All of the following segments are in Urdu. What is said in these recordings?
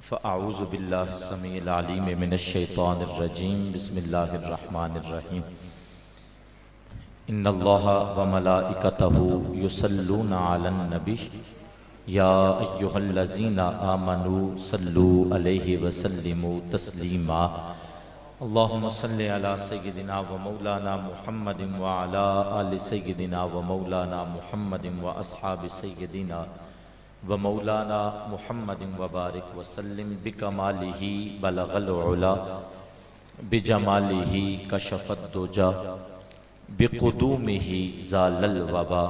فاعوذ باللہ السمیع العلیم من الشیطان الرجیم بسم اللہ الرحمن الرحیم ان اللہ وملائکتہ یصلون علی النبی یا ایہا الذین آمنوا صلوا علیہ وسلموا تسلیما اللہم صلی علی سیدنا و مولانا محمد وعلی آل سیدنا و مولانا محمد و اصحاب سیدنا و مولانا محمد وبارک وسلم بکمالہ بلغ العلا بجمالہ کشف الدجا بقدومہ زال الوبا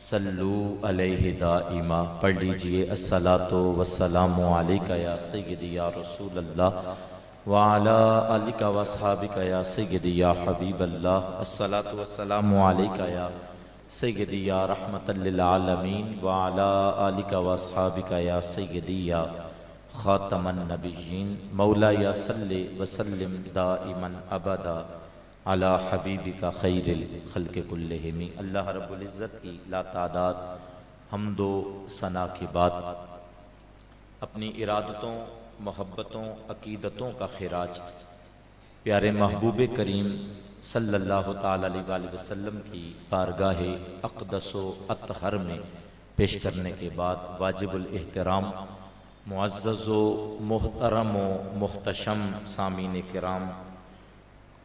صلو علیہ دائما۔ پڑھ لیجئے الصلاۃ والسلام علیک یا سیدی یا رسول اللہ وعلی آلک واصحابک یا سیدی یا حبیب اللہ، الصلاۃ والسلام علیک یا سیدی یا رحمت للعالمین وعلی آلک واصحابک یا سیدی یا خاتم النبیین، مولا یا صلی وسلم دائما ابدا علی حبیبک خیر الخلق کلہم۔ اللہ رب العزت کی لا تعداد حمد و ثنا کے بعد اپنی ارادتوں، محبتوں، عقیدتوں کا خراج پیارے محبوب کریم صلی اللہ تعالی علیہ وآلہ وسلم کی بارگاہ اقدس و اطہر میں پیش کرنے کے بعد واجب الاحترام معزز و محترم و محتشم سامعین کرام،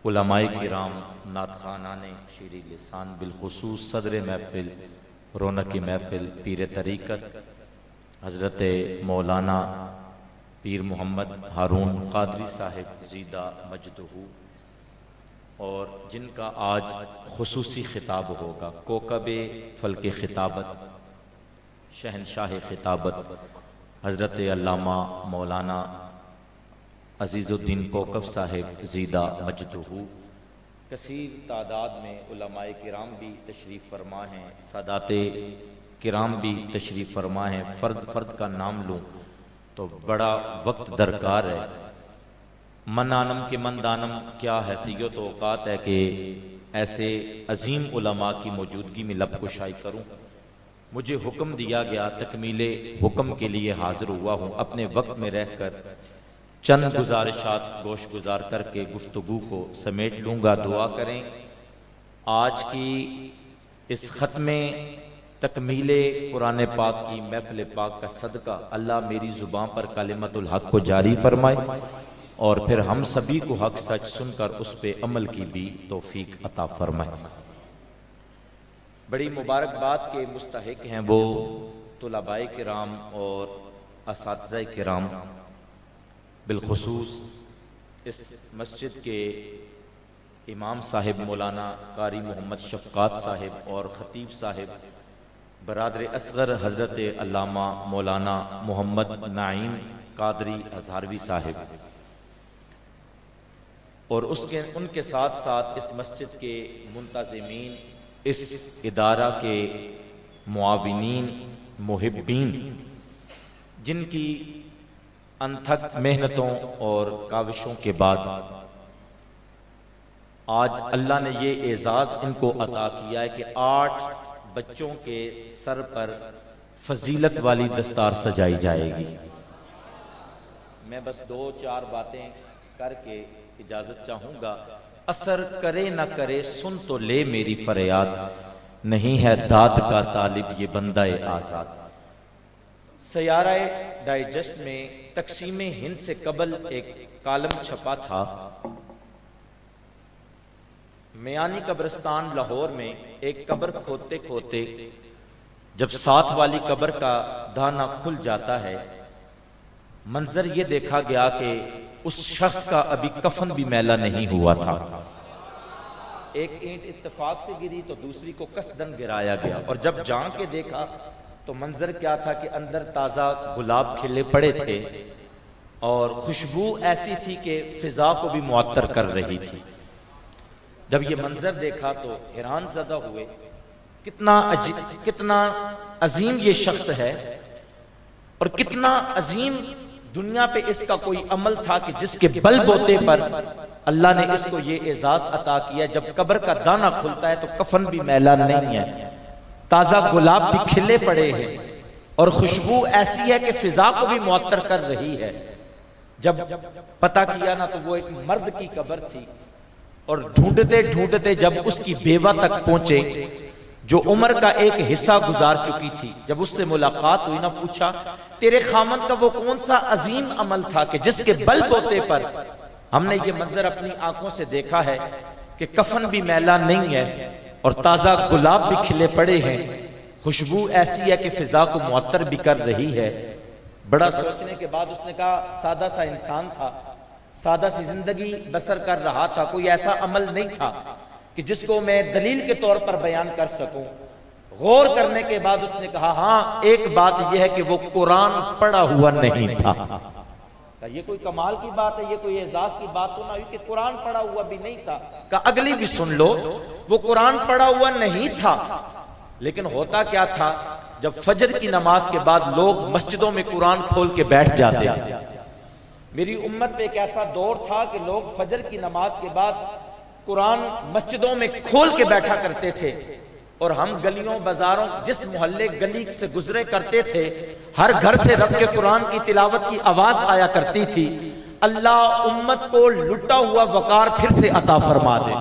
علماء کرام، نعت خوانان شیریں لسان، بالخصوص صدر محفل، رونق محفل، پیر طریقت حضرت مولانا پیر محمد ہارون قادری صاحب زیدہ مجدہ، اور جن کا آج خصوصی خطاب ہوگا، کوکب فلک خطابت، شہنشاہ خطابت حضرت علامہ مولانا عزیز الدین کوکب صاحب زیدہ مجدہ۔ کثیر تعداد میں علماء کرام بھی تشریف فرما ہیں، سادات کرام بھی تشریف فرما ہیں، فرد فرد کا نام لوں تو بڑا وقت درکار ہے۔ من آنم کے من دانم کیا حیثیت و اوقات ہے کہ ایسے عظیم علماء کی موجودگی میں لب کشائی کروں۔ مجھے حکم دیا گیا، تکمیل حکم کے لیے حاضر ہوا ہوں، اپنے وقت میں رہ کر چند گزارشات گوش گزار کر کے گفتگو کو سمیٹ لوں گا۔ دعا کریں آج کی اس ختم تکمیل قرآن پاک کی محفل پاک کا صدقہ اللہ میری زبان پر کلمت الحق کو جاری فرمائے، اور پھر ہم سبھی کو حق سچ سن کر اس پہ عمل کی بھی توفیق عطا فرمائے۔ بڑی مبارکباد کے مستحق ہیں وہ طلباء کرام اور اساتذہ کرام، بالخصوص اس مسجد کے امام صاحب مولانا قاری محمد شفقات صاحب اور خطیب صاحب برادر اصغر حضرت علامہ مولانا محمد نعیم قادری ہزاروی صاحب، اور ان کے ساتھ ساتھ اس مسجد کے منتظمین، اس ادارہ کے معاونین، محبین، جن کی انتھک محنتوں اور کاوشوں کے بعد آج اللہ نے یہ اعزاز ان کو عطا کیا ہے کہ 8 بچوں کے سر پر فضیلت والی دستار سجائی جائے گی۔ میں بس 2-4 باتیں کر کے اجازت چاہوں گا۔ اثر کرے نہ کرے سن تو لے میری فریاد، نہیں ہے داد کا طالب یہ بندہ آزاد۔ سیارہ ڈائجسٹ میں تقسیم ہند سے قبل ایک کالم چھپا تھا، میانی قبرستان لاہور میں ایک قبر کھودتے کھودتے جب ساتھ والی قبر کا دانا کھل جاتا ہے، منظر یہ دیکھا گیا کہ اس شخص کا ابھی کفن بھی میلا نہیں ہوا تھا۔ ایک اینٹ اتفاق سے گری تو دوسری کو قصدن گرایا گیا، اور جب جان کے دیکھا تو منظر کیا تھا کہ اندر تازہ گلاب کھلے پڑے تھے اور خوشبو ایسی تھی کہ فضا کو بھی معطر کر رہی تھی۔ جب یہ منظر دیکھا تو حیران زدہ ہوئے، کتنا عظیم یہ شخص ہے، اور کتنا عظیم دنیا پہ اس کا کوئی عمل تھا کہ جس کے بل بوتے پر اللہ نے اس کو یہ اعزاز عطا کیا۔ جب قبر کا دانہ کھلتا ہے تو کفن بھی میلا نہیں ہے، تازہ گلاب بھی کھلے پڑے ہیں، اور خوشبو ایسی ہے کہ فضا کو بھی معطر کر رہی ہے۔ جب پتہ کیا نا تو وہ ایک مرد کی قبر تھی، اور ڈھونڈتے ڈھونڈتے جب اس کی بیوہ تک پہنچے جو عمر کا ایک حصہ گزار چکی تھی، جب اس سے ملاقات ہوئی نا، پوچھا تیرے خامن کا وہ کون سا عظیم عمل تھا کہ جس کے بل بوتے پر ہم نے یہ منظر اپنی آنکھوں سے دیکھا ہے کہ کفن بھی میلا نہیں ہے اور تازہ گلاب بھی کھلے پڑے ہیں، خوشبو ایسی ہے کہ فضا کو معطر بھی کر رہی ہے۔ بڑا سوچنے کے بعد اس نے کہا سادہ سا انسان تھا، سادہ سی زندگی بسر کر رہا تھا، کوئی ایسا عمل نہیں تھا کہ جس کو میں دلیل کے طور پر بیان کر سکوں۔ غور کرنے کے بعد اس نے کہا ہاں ایک بات یہ ہے کہ وہ قرآن پڑھا ہوا نہیں تھا۔ یہ کوئی کمال کی بات ہے، یہ کوئی اعزاز کی بات تو نہ ہوئی کہ قرآن پڑھا ہوا بھی نہیں تھا۔ کہا اگلی بھی سن لو، وہ قرآن پڑھا ہوا نہیں تھا، لیکن ہوتا کیا تھا جب فجر کی نماز کے بعد لوگ مسجدوں میں قرآن کھول کے بیٹھ جاتے۔ میری امت پہ ایک ایسا دور تھا کہ لوگ فجر کی نماز کے بعد قرآن مسجدوں میں کھول کے بیٹھا کرتے تھے، اور ہم گلیوں بازاروں جس محلے گلی سے گزرے کرتے تھے ہر گھر سے رب کے قرآن کی تلاوت کی آواز آیا کرتی تھی۔ اللہ امت کو لٹا ہوا وقار پھر سے عطا فرما دے،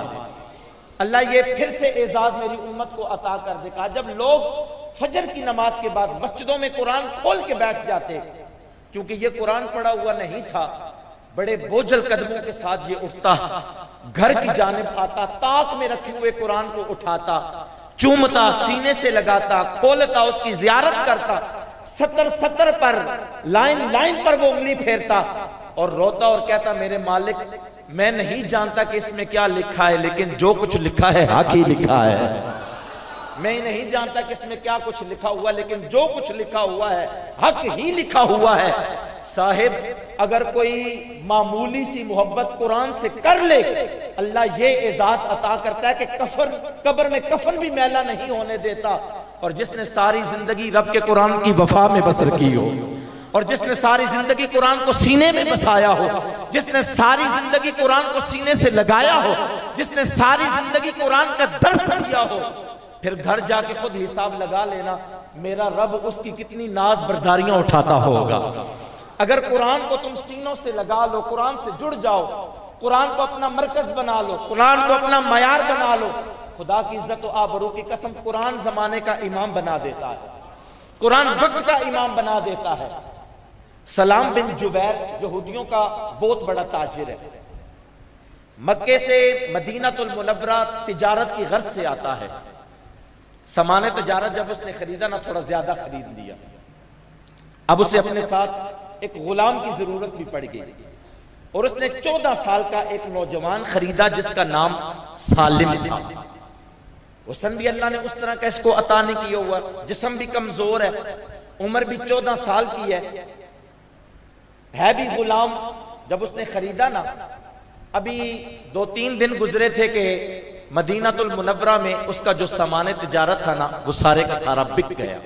اللہ یہ پھر سے اعزاز میری امت کو عطا کر دے۔ کہا جب لوگ فجر کی نماز کے بعد مسجدوں میں قرآن کھول کے بیٹھ جاتے، کیونکہ یہ قرآن پڑھا ہوا نہیں تھا، بڑے بوجھل قدموں کے ساتھ یہ اٹھتا، گھر کی جانب آتا، طاق میں رکھے ہوئے قرآن کو اٹھاتا، چومتا، سینے سے لگاتا، کھولتا، اس کی زیارت کرتا، سطر پر لائن پر وہ انگلی پھیرتا اور روتا اور کہتا میرے مالک میں نہیں جانتا کہ اس میں کیا لکھا ہے، لیکن جو کچھ لکھا ہے حق ہی لکھا ہے۔ میں نہیں جانتا کہ اس میں کیا کچھ لکھا ہوا، لیکن جو کچھ لکھا ہوا ہے حق ہی لکھا ہوا ہے۔ صاحب اگر کوئی معمولی سی محبت قرآن سے کر لے، اللہ یہ اعزاز عطا کرتا ہے کہ قبر میں کفن بھی میلا نہیں ہونے دیتا۔ اور جس نے ساری زندگی رب کے قرآن کی وفا میں بسر کی ہو، اور جس نے ساری زندگی قرآن کو سینے میں بسایا ہو، جس نے ساری زندگی قرآن کو سینے سے لگایا ہو، جس نے ساری زندگی قرآن کا درس دیا ہو، پھر گھر جا کے خود حساب لگا لینا میرا رب اس کی کتنی ناز برداریاں اٹھاتا ہوگا۔ اگر قرآن کو تم سینوں سے لگا لو، قرآن سے جڑ جاؤ، قرآن کو اپنا مرکز بنا لو، قرآن کو اپنا معیار بنا لو، خدا کی عزت و آبرو کی قسم قرآن زمانے کا امام بنا دیتا ہے، قرآن وقت کا امام بنا دیتا ہے۔ سلام بن جبیر یہودیوں کا بہت بڑا تاجر ہے، مکے سے مدینہ المنورہ تجارت کی غرض سے آتا ہے۔ سامان تجارت جب اس نے خریدا نا تھوڑا زیادہ خرید لیا، اب اسے اپنے ساتھ ایک غلام کی ضرورت بھی پڑ گئی، اور اس نے 14 سال کا ایک نوجوان خریدا جس کا نام سالم تھا۔ حسن بھی اللہ نے اس طرح کا اس کو عطا نہیں کیا ہوا، جسم بھی کمزور ہے، عمر بھی 14 سال کی ہے بھی غلام۔ جب اس نے خریدا نا، ابھی 2-3 دن گزرے تھے کہ مدینہ المنورہ میں اس کا جو سامان تجارت تھا نا وہ سارے کا سارا بک گیا۔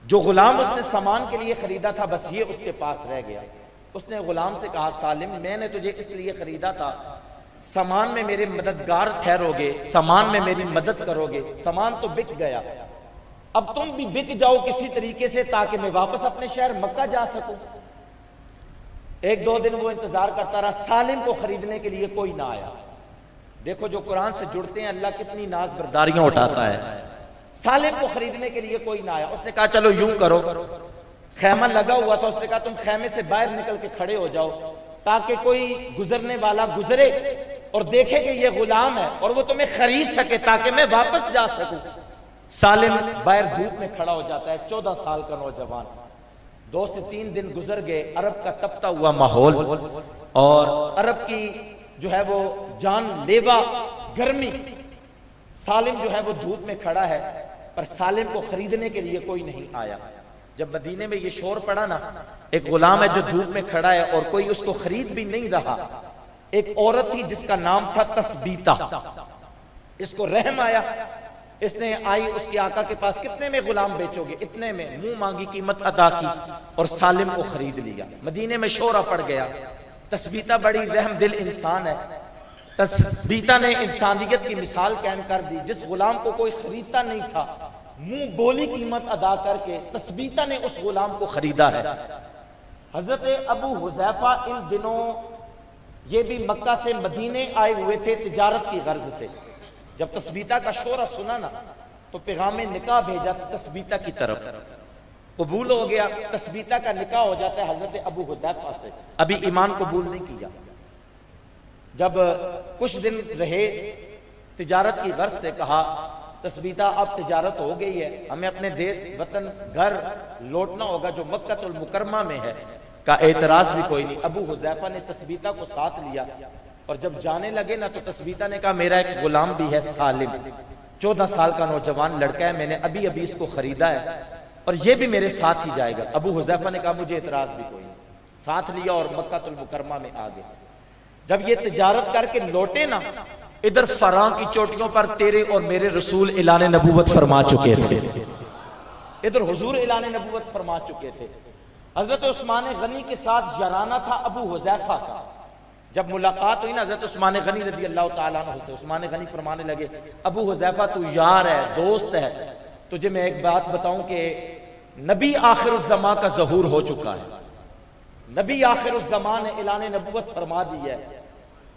جو غلام اس نے سامان کے لیے خریدا تھا بس یہ اس کے پاس رہ گیا۔ اس نے غلام سے کہا سالم میں نے تجھے اس لیے خریدا تھا، سامان میں میرے مددگار ٹھہرو گے، سامان میں میری مدد کرو گے، سامان تو بک گیا، اب تم بھی بک جاؤ کسی طریقے سے تاکہ میں واپس اپنے شہر مکہ جا سکوں۔ 1-2 دن وہ انتظار کرتا رہا، سالم کو خریدنے کے لیے کوئی نہ آیا۔ دیکھو جو قرآن سے جڑتے ہیں اللہ کتنی ناز برداریاں اٹھاتا ہے۔ سالم کو خریدنے کے لیے کوئی نہ آیا۔ اس نے کہا چلو یوں کرو، خیمہ لگا ہوا تھا، اس نے کہا تم خیمے سے باہر نکل کے کھڑے ہو جاؤ تاکہ کوئی گزرنے والا گزرے اور دیکھے کہ یہ غلام ہے اور وہ تمہیں خرید سکے تاکہ میں واپس جا سکوں۔ سالم باہر دھوپ میں کھڑا ہو جاتا ہے، 14 سال کا نوجوان۔ 2 سے 3 دن گزر گئے، عرب کا تپتا ہوا ماحول اور عرب کی جو ہے وہ جان لیوا گرمی، سالم جو ہے وہ دھوپ میں کھڑا ہے، پر سالم کو خریدنے کے لیے کوئی نہیں آیا۔ جب مدینے میں یہ شور پڑا نا، ایک غلام ہے جو دھوپ میں کھڑا ہے اور کوئی اس کو خرید بھی نہیں رہا۔ ایک عورت تھی جس کا نام تھا تثبیتہ، اس کو رحم آیا، اس نے آئی اس کے آقا کے پاس، کتنے میں غلام بیچو گے؟ اتنے میں، منہ مانگی قیمت ادا کی اور سالم کو خرید لیا۔ مدینے میں شورا پڑ گیا۔ تثبیتہ بڑی رحم دل انسان ہے، تثبیتہ نے انسانیت کی مثال قائم کر دی۔ جس غلام کو کوئی خریدتا نہیں تھا منہ بولی قیمت ادا کر کے تثبیتہ نے اس غلام کو خریدا ہے۔ حضرت ابو حذیفہ ان دنوں یہ بھی مکہ سے مدینے آئے ہوئے تھے تجارت کی غرض سے۔ جب تثبیتہ کا شورہ سنا نا تو پیغام نکاح بھیجا تثبیتہ کی طرف، قبول ہو گیا، تثبیتہ کا نکاح ہو جاتا ہے حضرت ابو حذیفہ سے۔ ابھی ایمان قبول نہیں کیا۔ جب کچھ دن رہے تجارت کی غرض سے، کہا تثبیتہ اب تجارت ہو گئی ہے، ہمیں اپنے دیس وطن گھر لوٹنا ہوگا جو مکہ المکرمہ میں ہے۔ کا اعتراض بھی کوئی نہیں۔ ابو حذیفہ نے تثبیتہ کو ساتھ لیا اور جب جانے لگے نا تو تثبیتہ نے کہا میرا ایک غلام بھی ہے سالم، 14 سال کا نوجوان لڑکا ہے، میں نے ابھی اس کو خریدا ہے اور یہ بھی میرے ساتھ ہی جائے گا۔ ابو حذیفہ نے کہا مجھے اعتراض بھی کوئی نہیں، ساتھ لیا اور مکہ المکرمہ میں آ گئے۔ جب یہ تجارت کر کے لوٹے نا، ادھر فراں کی چوٹیوں پر تیرے اور میرے رسول اعلان نبوت فرما چکے تھے، ادھر حضور اعلان نبوت فرما چکے تھے۔ حضرت عثمان غنی کے ساتھ یارانہ تھا ابو حذیفہ کا۔ جب ملاقات ہوئی نا حضرت عثمان غنی رضی اللہ تعالیٰ عنہ سے، عثمان غنی فرمانے لگے ابو حذیفہ تو یار ہے، دوست ہے، تجھے میں ایک بات بتاؤں کہ نبی آخر الزمان کا ظہور ہو چکا ہے، نبی آخر الزمان نے اعلان نبوت فرما دی ہے،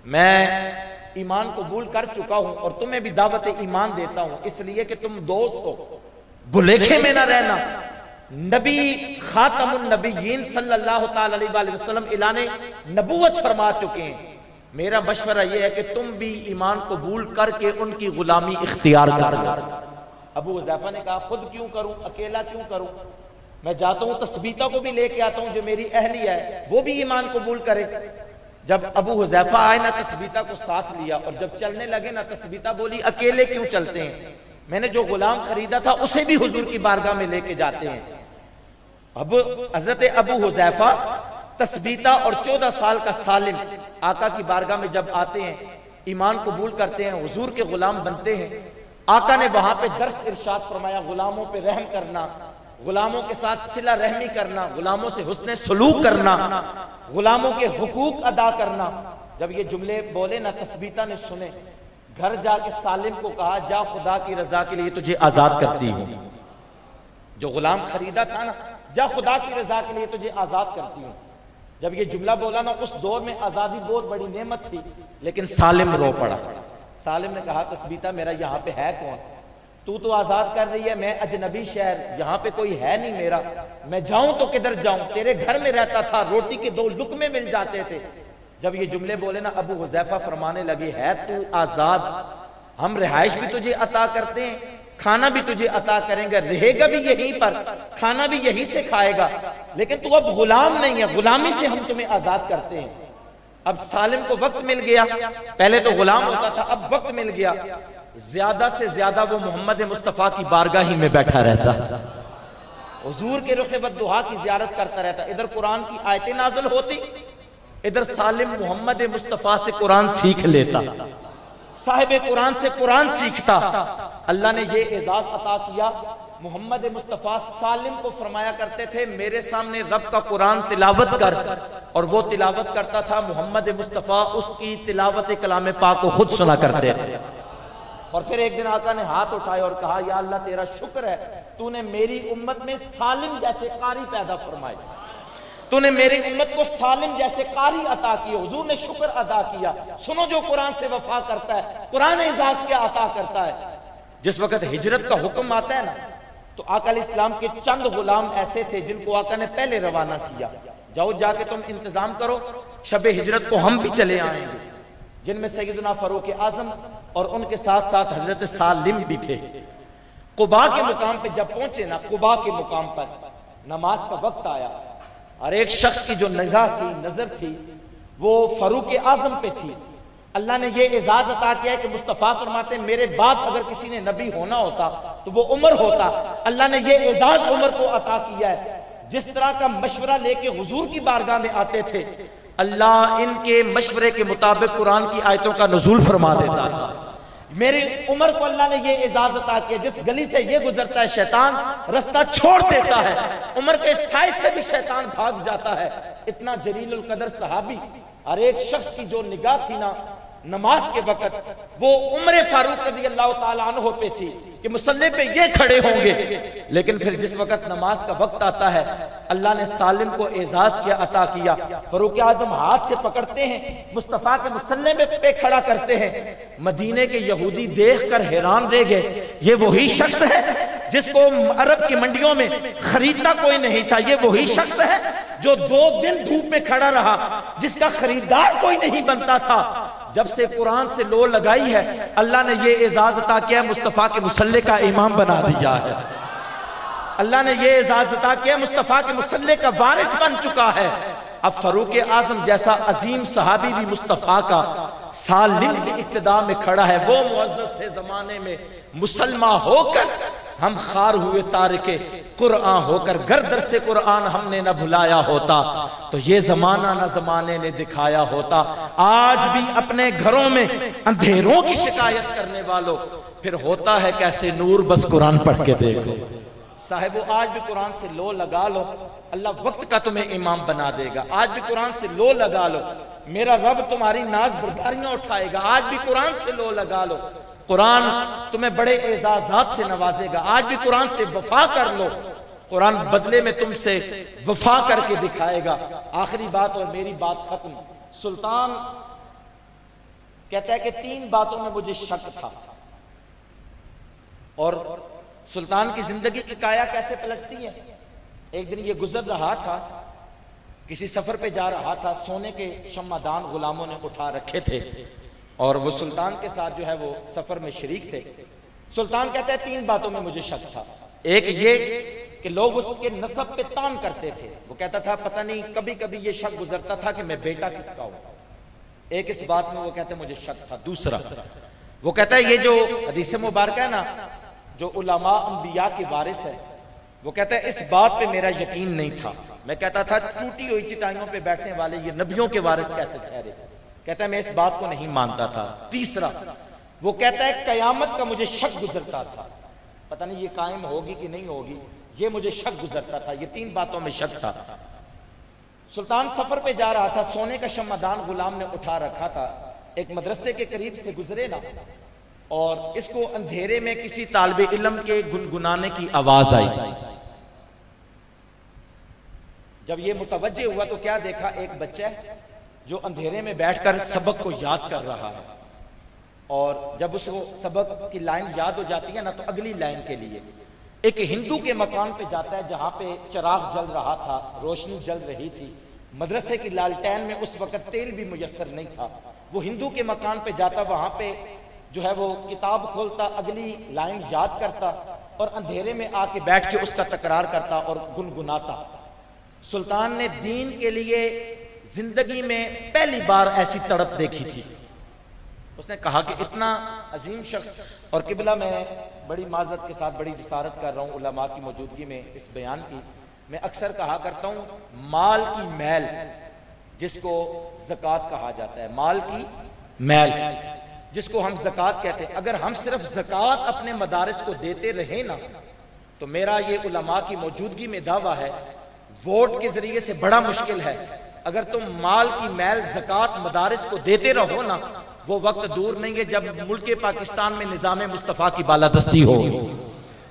میں ایمان قبول کر چکا ہوں اور تمہیں بھی دعوت ایمان دیتا ہوں، اس لیے کہ تم دوست ہو، بھلیکھے میں نہ رہنا۔ نبی خاتم النبیین صلی اللہ تعالی علیہ وسلم اعلان نبوت فرما چکے ہیں، میرا مشورہ یہ ہے کہ تم بھی ایمان قبول کر کے ان کی غلامی اختیار کر لو۔ ابو حذیفہ نے کہا خود کیوں کروں، اکیلا کیوں کروں، میں جاتا ہوں تثبیتہ کو بھی لے کے آتا ہوں جو میری اہلیہ ہے، وہ بھی ایمان قبول کرے۔ جب ابو حذیفہ آئے نا تثبیتہ کو ساتھ لیا اور جب چلنے لگے نا تثبیتہ بولی اکیلے کیوں چلتے ہیں، میں نے جو غلام خریدا تھا اسے بھی حضور کی بارگاہ میں لے کے جاتے ہیں۔ اب حضرت ابو حذیفہ تثبیتہ اور 14 سال کا سالم آقا کی بارگاہ میں جب آتے ہیں، ایمان قبول کرتے ہیں، حضور کے غلام بنتے ہیں۔ آقا نے وہاں پہ درس ارشاد فرمایا غلاموں پہ رحم کرنا، غلاموں کے ساتھ صلہ رحمی کرنا، غلاموں سے حسن سلوک کرنا، غلاموں کے حقوق ادا کرنا۔ جب یہ جملے بولے نا تثبیتہ نے سنے، گھر جا کے سالم کو کہا جا خدا کی رضا کے لیے تجھے آزاد کرتی ہوں، جو غلام خریدا تھا نا جا خدا کی رضا کے لیے تجھے آزاد کرتی ہوں۔ جب یہ جملہ بولا نا اس دور میں آزادی بہت بڑی نعمت تھی، لیکن سالم رو پڑا۔ سالم نے کہا تثبیتہ میرا یہاں پہ ہے کون، تو آزاد کر رہی ہے، میں اجنبی شہر، یہاں پہ کوئی ہے نہیں میرا، میں جاؤں تو کدھر جاؤں، تیرے گھر میں رہتا تھا، روٹی کے 2 لقمے مل جاتے تھے۔ جب یہ جملے بولے نا ابو حذیفہ فرمانے لگے ہے تو آزاد، ہم رہائش بھی تجھے عطا کرتے ہیں، کھانا بھی تجھے عطا کریں گے، رہے گا بھی یہیں پر، کھانا بھی یہیں سے کھائے گا، لیکن تو اب غلام نہیں ہے، غلامی سے ہم تمہیں آزاد کرتے ہیں۔ اب سالم کو وقت مل گیا، پہلے تو غلام ہوتا تھا، اب وقت مل گیا، زیادہ سے زیادہ وہ محمد مصطفیٰ کی بارگاہ ہی میں بیٹھا رہتا، حضور کے رخ والدحا کی زیارت کرتا رہتا۔ ادھر قرآن کی آیتیں نازل ہوتی، ادھر سالم محمد مصطفیٰ سے قرآن سیکھ لیتا، صاحب قرآن سے قرآن سیکھتا۔ اللہ نے یہ اعزاز عطا کیا، محمد مصطفیٰ سالم کو فرمایا کرتے تھے میرے سامنے رب کا قرآن تلاوت کر، اور وہ تلاوت کرتا تھا، محمد مصطفیٰ اس کی تلاوت کلام پاک کو خود سنا کرتے تھے۔ اور پھر ایک دن آقا نے ہاتھ اٹھائے اور کہا یا اللہ تیرا شکر ہے تو نے میری امت میں سالم جیسے قاری پیدا فرمائے، تو نے میری امت کو سالم جیسے قاری عطا کیے۔ حضور نے شکر ادا کیا۔ سنو جو قرآن سے وفا کرتا ہے، قرآن اعزاز کیا عطا کرتا ہے۔ جس وقت ہجرت کا حکم آتا ہے نا تو آقا علیہ السلام کے چند غلام ایسے تھے جن کو آقا نے پہلے روانہ کیا، جاؤ جا کے تم انتظام کرو، شب ہجرت کو ہم بھی چلے آئیں گے، جن میں سیدنا فاروق اعظم اور ان کے ساتھ ساتھ حضرت سالم بھی تھے۔ قباء کے مقام پہ جب پہنچے نا، قباء کے مقام پر نماز کا وقت آیا، اور ایک شخص کی جو نظر تھی وہ فاروق اعظم پہ تھی۔ اللہ نے یہ اعزاز عطا کیا ہے کہ مصطفیٰ فرماتے ہیں میرے بعد اگر کسی نے نبی ہونا ہوتا تو وہ عمر ہوتا۔ اللہ نے یہ اعزاز عمر کو عطا کیا ہے۔ جس طرح کا مشورہ لے کے حضور کی بارگاہ میں آتے تھے، اللہ ان کے مشورے کے مطابق قرآن کی آیتوں کا نزول فرما دیتا تھا۔ میری عمر کو اللہ نے یہ اعزاز عطا کیا، جس گلی سے یہ گزرتا ہے شیطان رستہ چھوڑ دیتا ہے، عمر کے سائے سے بھی شیطان بھاگ جاتا ہے۔ اتنا جلیل القدر صحابی، اور ایک شخص کی جو نگاہ تھی نا نماز کے وقت وہ عمر فاروق رضی اللہ تعالیٰ عنہ پہ تھی کہ مصلی پہ یہ کھڑے ہوں گے، لیکن پھر جس وقت نماز کا وقت آتا ہے اللہ نے سالم کو اعزاز کیا، عطا کیا، فاروق اعظم ہاتھ سے پکڑتے ہیں، مصطفیٰ کے مصلی پہ کھڑا کرتے ہیں۔ مدینے کے یہودی دیکھ کر حیران رہ گئے، یہ وہی شخص ہے جس کو عرب کی منڈیوں میں خریدتا کوئی نہیں تھا، یہ وہی شخص ہے جو 2 دن دھوپ میں کھڑا رہا، جس کا خریدار کوئی نہیں بنتا تھا۔ جب سے قرآن سے لو لگائی ہے اللہ نے یہ اعزاز عطا کیا، مصطفیٰ کے مصلی کا امام بنا دیا ہے۔ اللہ نے یہ اعزاز عطا کیا، مصطفیٰ کے مصلی کا وارث بن چکا ہے۔ اب فاروق اعظم جیسا عظیم صحابی بھی مصطفیٰ کا سالم کی ابتدا میں کھڑا ہے۔ وہ معزز تھے زمانے میں، مسلمان ہو کر ہم خار ہوئے تارک قرآن ہو کر، گردر سے قرآن ہم نے نہ بھلایا ہوتا تو یہ زمانہ نہ زمانے نے دکھایا ہوتا۔ آج بھی اپنے گھروں میں اندھیروں کی شکایت کرنے والوں، پھر ہوتا ہے کیسے نور، بس قرآن پڑھ کے دیکھو۔ صاحبو آج بھی قرآن سے لو لگا لو، اللہ وقت کا تمہیں امام بنا دے گا۔ آج بھی قرآن سے لو لگا لو، میرا رب تمہاری ناز برداریاں اٹھائے گا۔ آج بھی قرآن سے لو لگا لو، قرآن تمہیں بڑے اعزازات سے نوازے گا۔ آج بھی قرآن سے وفا کر لو، قرآن بدلے میں تم سے وفا کر کے دکھائے گا۔ آخری بات اور میری بات ختم۔ سلطان کہتا ہے کہ 3 باتوں میں مجھے شک تھا، اور سلطان کی زندگی کی کایا کیسے پلٹتی ہے۔ ایک دن یہ گزر رہا تھا، کسی سفر پہ جا رہا تھا، سونے کے شمعدان غلاموں نے اٹھا رکھے تھے اور وہ سلطان کے ساتھ جو ہے وہ سفر میں شریک تھے۔ سلطان کہتا ہے 3 باتوں میں مجھے شک تھا۔ ایک یہ کہ لوگ اس کے نسب پہ تان کرتے تھے، وہ کہتا تھا پتہ نہیں کبھی کبھی یہ شک گزرتا تھا کہ میں بیٹا کس کا ہوں۔ ایک اس بات میں وہ کہتے ہیں مجھے شک تھا۔ دوسرا وہ کہتا ہے یہ جو حدیث مبارکہ ہے نا، جو علماء انبیاء کے وارث ہے، وہ کہتا ہے اس بات پہ میرا یقین نہیں تھا۔ میں کہتا تھا ٹوٹی ہوئی چٹائیوں پہ بیٹھنے والے یہ نبیوں کے وارث کیسے ٹھہرے؟ کہتا ہے میں اس بات کو نہیں مانتا تھا۔ تیسرا وہ کہتا ہے قیامت کا مجھے شک گزرتا تھا، پتہ نہیں یہ قائم ہوگی کہ نہیں ہوگی، یہ مجھے شک گزرتا تھا۔ یہ 3 باتوں میں شک تھا۔ سلطان سفر پہ جا رہا تھا، سونے کا شمعدان غلام نے اٹھا رکھا تھا، ایک مدرسے کے قریب سے گزرے نا، اور اس کو اندھیرے میں کسی طالب علم کے گنگنانے کی آواز آئی۔ جب یہ متوجہ ہوا تو کیا دیکھا، ایک بچہ جو اندھیرے میں بیٹھ کر سبق کو یاد کر رہا ہے، اور جب اس کو سبق کی لائن یاد ہو جاتی ہے نا تو اگلی لائن کے لیے ایک ہندو کے مکان پہ جاتا ہے جہاں پہ چراغ جل رہا تھا، روشنی جل رہی تھی، مدرسے کی لالٹین میں اس وقت تیل بھی میسر نہیں تھا۔ وہ ہندو کے مکان پہ جاتا، وہاں پہ جو ہے وہ کتاب کھولتا، اگلی لائن یاد کرتا اور اندھیرے میں آ کے بیٹھ کے اس کا تکرار کرتا اور گنگناتا۔ سلطان نے دین کے لیے زندگی میں پہلی بار ایسی تڑپ دیکھی تھی۔ اس نے کہا کہ اتنا عظیم شخص، اور قبلہ میں بڑی معذرت کے ساتھ بڑی جسارت کر رہا ہوں علماء کی موجودگی میں اس بیان کی، میں اکثر کہا کرتا ہوں مال کی میل جس کو زکوٰۃ کہا جاتا ہے، مال کی میل جس کو ہم زکوٰۃ کہتے ہیں، اگر ہم صرف زکوٰۃ اپنے مدارس کو دیتے رہیں نا تو میرا یہ علماء کی موجودگی میں دعویٰ ہے ووٹ کے ذریعے سے بڑا مشکل ہے۔ اگر تم مال کی میل زکوٰۃ مدارس کو دیتے رہو نا، وہ وقت دور نہیں ہے جب ملک پاکستان میں نظام مصطفیٰ کی بالادستی ہوگی،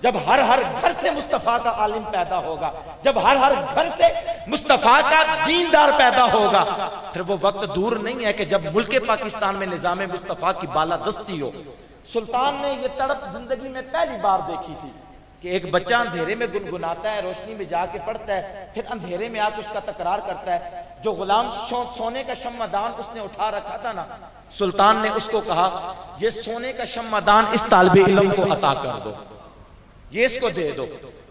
جب ہر گھر سے مصطفیٰ کا عالم پیدا ہوگا، جب ہر گھر سے مصطفیٰ کا دیندار پیدا ہوگا، پھر وہ وقت دور نہیں ہے کہ جب ملک پاکستان میں نظام مصطفیٰ کی بالادستی ہو۔ سلطان نے یہ تڑپ زندگی میں پہلی بار دیکھی تھی کہ ایک بچہ اندھیرے میں گنگناتا ہے، روشنی میں جا کے پڑھتا ہے، پھر اندھیرے میں آ کے اس کا تکرار کرتا ہے۔ جو غلام سونے کا شمعدان اس نے اٹھا رکھا تھا نا، سلطان نے اس کو کہا یہ سونے کا شمعدان اس طالب علم کو عطا کر دو، یہ اس کو دے دو،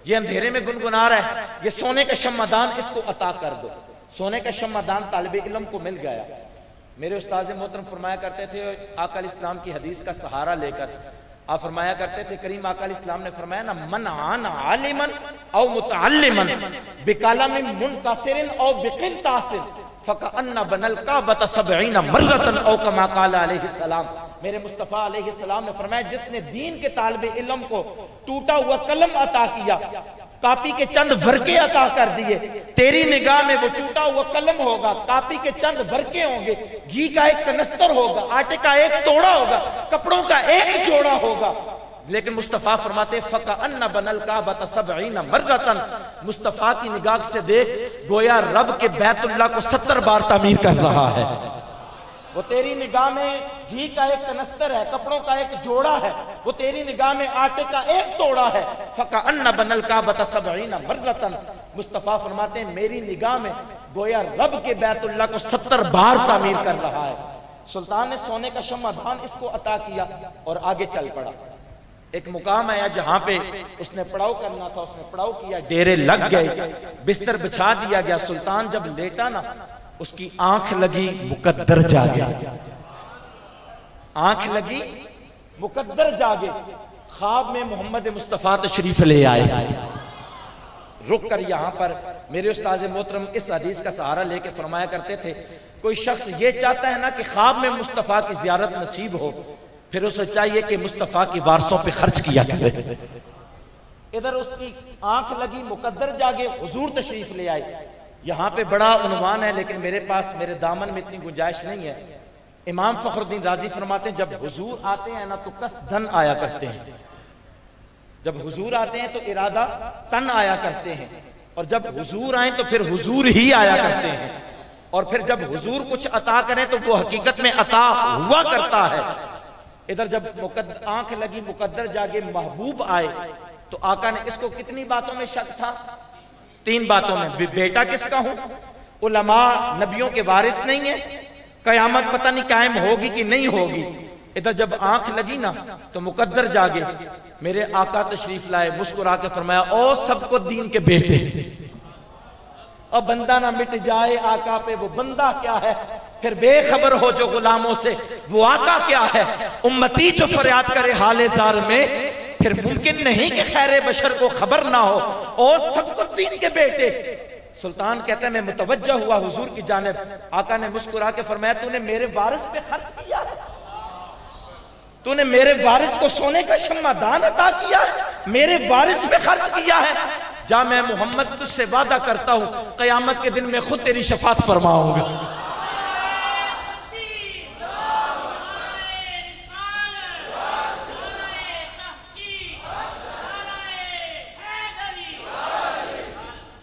یہ اندھیرے میں گنگنا رہا ہے، یہ سونے کا شمعدان اس کو عطا کر دو۔ سونے کا شمعدان طالب علم کو مل گیا۔ میرے استاذ محترم فرمایا کرتے تھے آقا علیہ السلام کی حدیث کا سہارا لے کر آپ فرمایا کرتے تھے، کریم آقا علیہ السلام نے فرمایا نا، من عان عالما او متعلما بکلام منکسر او بقرطاس فکأن بن الکعبۃ 70 مرۃ او کما قال علیہ السلام۔ میرے مصطفیٰ علیہ السلام نے فرمایا جس نے دین کے طالب علم کو ٹوٹا ہوا قلم عطا کیا کاپی کے چند ورقے عطا کر دیے. تیری نگاہ میں وہ ٹوٹا ہوا قلم ہوگا, کاپی کے چند ورقے ہوں گے, گھی کا ایک کنستر ہوگا, آٹے کا ایک توڑا ہوگا, کپڑوں کا ایک جوڑا ہوگا. لیکن مصطفیٰ فرماتے فَكَأَنَّ بَنَى الْكَعْبَةَ 70 مرۃ. مصطفیٰ کی نگاہ سے دیکھ گویا رب کے بیت اللہ کو 70 بار تعمیر کر رہا ہے. وہ تیری نگاہ میں گھی کا ایک کنستر ہے, کپڑوں کا ایک جوڑا ہے, وہ تیری نگاہ میں آٹے کا ایک توڑا ہے. فَكَأَنَّ بَنَى الْكَعْبَةَ 70 مرۃ. مصطفیٰ فرماتے ہیں میری نگاہ میں گویا رب کے بیت اللہ کو 70 بار تعمیر کر رہا ہے. سلطان نے سونے کا شمعدان اس کو عطا کیا اور آگے چل پڑا. ایک مقام آیا جہاں پہ اس نے پڑاؤ کرنا تھا, اس نے پڑاؤ کیا, ڈیرے لگ گئے, بستر بچھا دیا گیا. سلطان جب لیٹا نا, اس کی آنکھ لگی, مقدر جاگے. آنکھ لگی, مقدر جاگے. خواب میں محمد مصطفیٰ تشریف لے آئے. رک کر یہاں پر میرے استاذ محترم اس حدیث کا سہارا لے کے فرمایا کرتے تھے, کوئی شخص یہ چاہتا ہے نا کہ خواب میں مصطفیٰ کی زیارت نصیب ہو, پھر اسے چاہیے کہ مصطفیٰ کی وارثوں پہ خرچ کیا کرے. ادھر اس کی آنکھ لگی, مقدر جاگے, حضور تشریف لے آئے. یہاں پہ بڑا عنوان ہے لیکن میرے پاس میرے دامن میں اتنی گنجائش نہیں ہے. امام فخر الدین رازی فرماتے ہیں جب حضور آتے ہیں نا تو قصدن آیا کرتے ہیں. جب حضور آتے ہیں تو ارادہ تن آیا کرتے ہیں, اور جب حضور آئیں تو پھر حضور ہی آیا کرتے ہیں. اور پھر جب حضور کچھ عطا کریں تو وہ حقیقت میں عطا ہوا کرتا ہے. ادھر جب آنکھ لگی, مقدر جاگے, محبوب آئے, تو آقا نے اس کو کتنی باتوں میں شک تھا؟ 3 باتوں میں. بیٹا کس کا ہوں, علماء نبیوں کے وارث نہیں ہیں, قیامت پتہ نہیں قائم ہوگی کہ نہیں ہوگی. ادھر جب آنکھ لگی نا تو مقدر جاگے, میرے آقا تشریف لائے, مسکرا کے فرمایا او سب کو دین کے بیٹے. اور بندہ نہ مٹ جائے آقا پہ, وہ بندہ کیا ہے؟ پھر بے خبر ہو جو غلاموں سے, وہ آقا کیا ہے؟ امتی جو فریاد کرے حال زار میں, پھر ممکن نہیں کہ خیر بشر کو خبر نہ ہو. اور سب کو دین کے بیٹے. سلطان کہتا ہے میں متوجہ ہوا حضور کی جانب. آقا نے مسکرا کے فرمایا تو نے میرے وارث پہ خرچ کیا ہے, تو نے میرے وارث کو سونے کا شمعدان عطا کیا ہے, میرے وارث پہ خرچ کیا ہے. جا میں محمد تجھ سے وعدہ کرتا ہوں قیامت کے دن میں خود تیری شفاعت فرماؤں گا.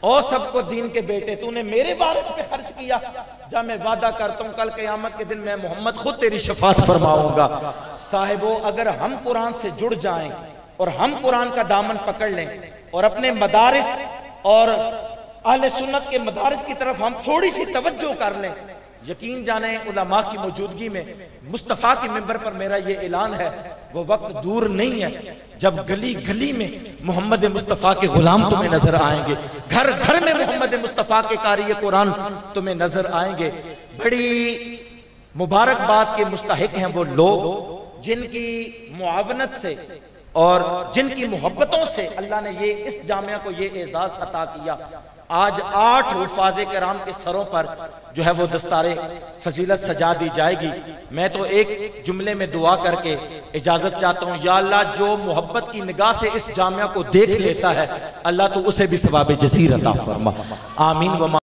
اور سب کو دین کے بیٹے, تو نے میرے وارث پہ خرچ کیا, جا میں وعدہ کرتا ہوں کل قیامت کے دن میں محمد خود تیری شفاعت فرماؤں گا. صاحبو اگر ہم قرآن سے جڑ جائیں اور ہم قرآن کا دامن پکڑ لیں اور اپنے مدارس اور اہل سنت کے مدارس کی طرف ہم تھوڑی سی توجہ کر لیں, یقین جانیں علماء کی موجودگی میں مصطفیٰ کے منبر پر میرا یہ اعلان ہے, وہ وقت دور نہیں ہے جب گلی گلی میں محمد مصطفیٰ کے غلام تمہیں نظر آئیں گے, گھر گھر میں محمد مصطفیٰ کے قاری قرآن تمہیں نظر آئیں گے. بڑی مبارکباد کے مستحق ہیں وہ لوگ جن کی معاونت سے اور جن کی محبتوں سے اللہ نے یہ اس جامعہ کو یہ اعزاز عطا کیا. آج 8 حفاظ کرام کے سروں پر جو ہے وہ دستار فضیلت سجا دی جائے گی. میں تو ایک جملے میں دعا کر کے اجازت چاہتا ہوں, یا اللہ جو محبت کی نگاہ سے اس جامعہ کو دیکھ لیتا ہے اللہ تو اسے بھی ثواب جزیر عطا فرما. آمین.